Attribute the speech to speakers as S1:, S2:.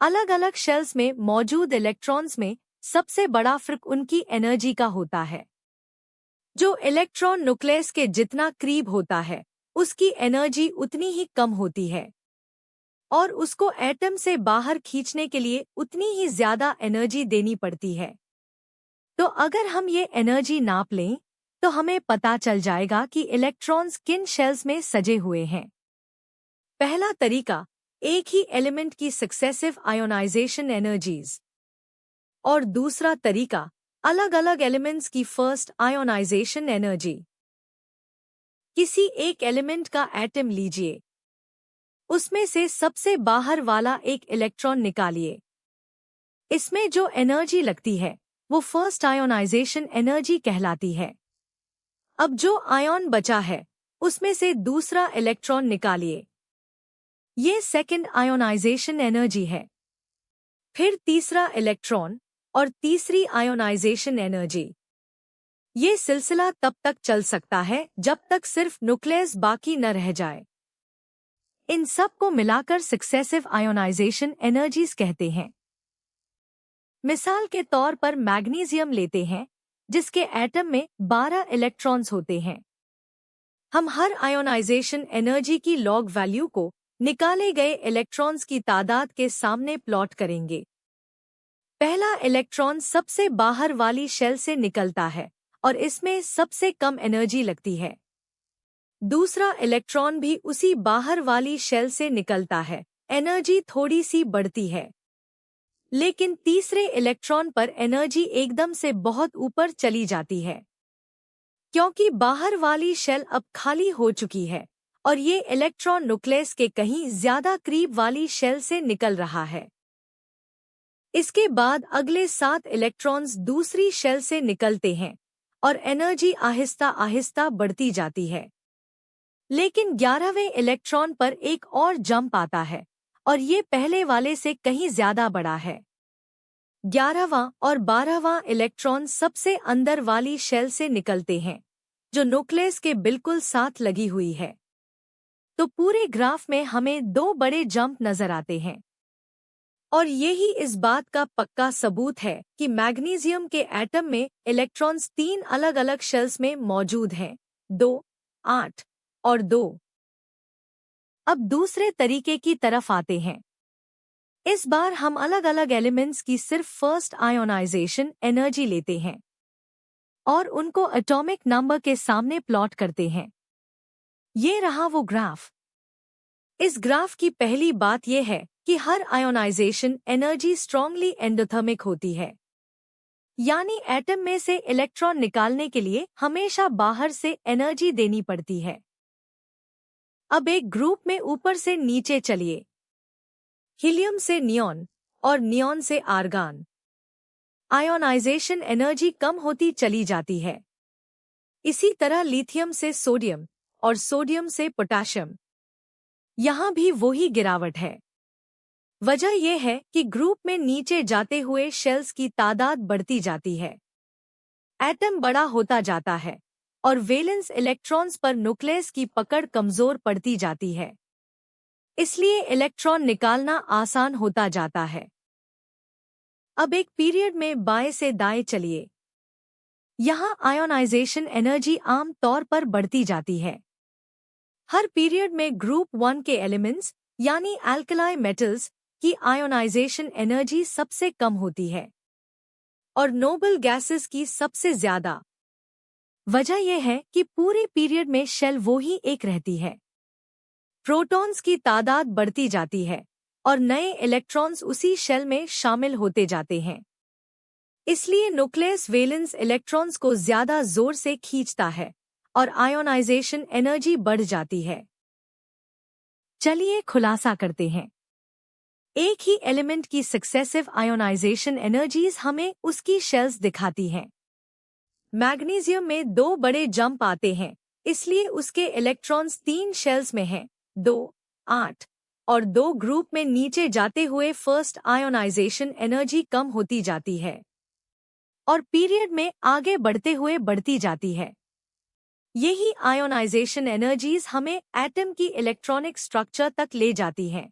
S1: अलग अलग शेल्स में मौजूद इलेक्ट्रॉन्स में सबसे बड़ा फर्क उनकी एनर्जी का होता है। जो इलेक्ट्रॉन न्यूक्लियस के जितना करीब होता है उसकी एनर्जी उतनी ही कम होती है और उसको एटम से बाहर खींचने के लिए उतनी ही ज्यादा एनर्जी देनी पड़ती है। तो अगर हम ये एनर्जी नाप लें तो हमें पता चल जाएगा कि इलेक्ट्रॉन्स किन शेल्स में सजे हुए हैं। पहला तरीका, एक ही एलिमेंट की सक्सेसिव आयोनाइजेशन एनर्जीज, और दूसरा तरीका, अलग अलग एलिमेंट्स की फर्स्ट आयोनाइजेशन एनर्जी। किसी एक एलिमेंट का एटम लीजिए, उसमें से सबसे बाहर वाला एक इलेक्ट्रॉन निकालिए। इसमें जो एनर्जी लगती है वो फर्स्ट आयोनाइजेशन एनर्जी कहलाती है। अब जो आयन बचा है उसमें से दूसरा इलेक्ट्रॉन निकालिए, ये सेकंड आयोनाइजेशन एनर्जी है। फिर तीसरा इलेक्ट्रॉन और तीसरी आयोनाइजेशन एनर्जी। ये सिलसिला तब तक चल सकता है जब तक सिर्फ न्यूक्लियस बाकी न रह जाए। इन सब को मिलाकर सक्सेसिव आयोनाइजेशन एनर्जीज कहते हैं। मिसाल के तौर पर मैग्नीशियम लेते हैं जिसके एटम में 12 इलेक्ट्रॉन्स होते हैं। हम हर आयोनाइजेशन एनर्जी की लॉग वैल्यू को निकाले गए इलेक्ट्रॉन्स की तादाद के सामने प्लॉट करेंगे। पहला इलेक्ट्रॉन सबसे बाहर वाली शेल से निकलता है और इसमें सबसे कम एनर्जी लगती है। दूसरा इलेक्ट्रॉन भी उसी बाहर वाली शेल से निकलता है, एनर्जी थोड़ी सी बढ़ती है। लेकिन तीसरे इलेक्ट्रॉन पर एनर्जी एकदम से बहुत ऊपर चली जाती है, क्योंकि बाहर वाली शेल अब खाली हो चुकी है और ये इलेक्ट्रॉन न्यूक्लियस के कहीं ज्यादा करीब वाली शेल से निकल रहा है। इसके बाद अगले 7 इलेक्ट्रॉन्स दूसरी शेल से निकलते हैं और एनर्जी आहिस्ता आहिस्ता बढ़ती जाती है। लेकिन 11वें इलेक्ट्रॉन पर एक और जंप आता है और ये पहले वाले से कहीं ज्यादा बड़ा है। 11वां और 12वां इलेक्ट्रॉन सबसे अंदर वाली शेल से निकलते हैं जो न्यूक्लियस के बिल्कुल साथ लगी हुई है। तो पूरे ग्राफ में हमें 2 बड़े जंप नजर आते हैं और यही इस बात का पक्का सबूत है कि मैग्नीशियम के एटम में इलेक्ट्रॉन्स 3 अलग अलग शेल्स में मौजूद हैं, 2, 8 और 2। अब दूसरे तरीके की तरफ आते हैं। इस बार हम अलग अलग एलिमेंट्स की सिर्फ फर्स्ट आयोनाइजेशन एनर्जी लेते हैं और उनको एटॉमिक नंबर के सामने प्लॉट करते हैं। ये रहा वो ग्राफ। इस ग्राफ की पहली बात यह है कि हर आयोनाइजेशन एनर्जी स्ट्रांगली एंडोथर्मिक होती है, यानी एटम में से इलेक्ट्रॉन निकालने के लिए हमेशा बाहर से एनर्जी देनी पड़ती है। अब एक ग्रुप में ऊपर से नीचे चलिए। हीलियम से नियॉन और नियॉन से आर्गन। आयोनाइजेशन एनर्जी कम होती चली जाती है। इसी तरह लिथियम से सोडियम और सोडियम से पोटेशियम। यहाँ भी वही गिरावट है। वजह यह है कि ग्रुप में नीचे जाते हुए शेल्स की तादाद बढ़ती जाती है, एटम बड़ा होता जाता है और वैलेंस इलेक्ट्रॉन्स पर न्यूक्लियस की पकड़ कमजोर पड़ती जाती है। इसलिए इलेक्ट्रॉन निकालना आसान होता जाता है। अब एक पीरियड में बाएं से दाएं चलिए। यहाँ आयोनाइजेशन एनर्जी आम तौर पर बढ़ती जाती है। हर पीरियड में ग्रुप 1 के एलिमेंट्स यानी अल्कलाई मेटल्स की आयोनाइजेशन एनर्जी सबसे कम होती है और नोबल गैसेस की सबसे ज्यादा। वजह यह है कि पूरे पीरियड में शेल वो ही एक रहती है। प्रोटॉन्स की तादाद बढ़ती जाती है और नए इलेक्ट्रॉन्स उसी शेल में शामिल होते जाते हैं। इसलिए न्यूक्लियस वैलेंस इलेक्ट्रॉन्स को ज्यादा जोर से खींचता है और आयोनाइजेशन एनर्जी बढ़ जाती है। चलिए खुलासा करते हैं। एक ही एलिमेंट की सक्सेसिव आयोनाइजेशन एनर्जीज हमें उसकी शेल्स दिखाती हैं। मैग्नीशियम में 2 बड़े जंप आते हैं, इसलिए उसके इलेक्ट्रॉन्स 3 शेल्स में हैं, 2, 8 और 2 ग्रुप में नीचे जाते हुए फर्स्ट आयोनाइजेशन एनर्जी कम होती जाती है और पीरियड में आगे बढ़ते हुए बढ़ती जाती है। यही आयोनाइजेशन एनर्जीज हमें एटम की इलेक्ट्रॉनिक स्ट्रक्चर तक ले जाती हैं।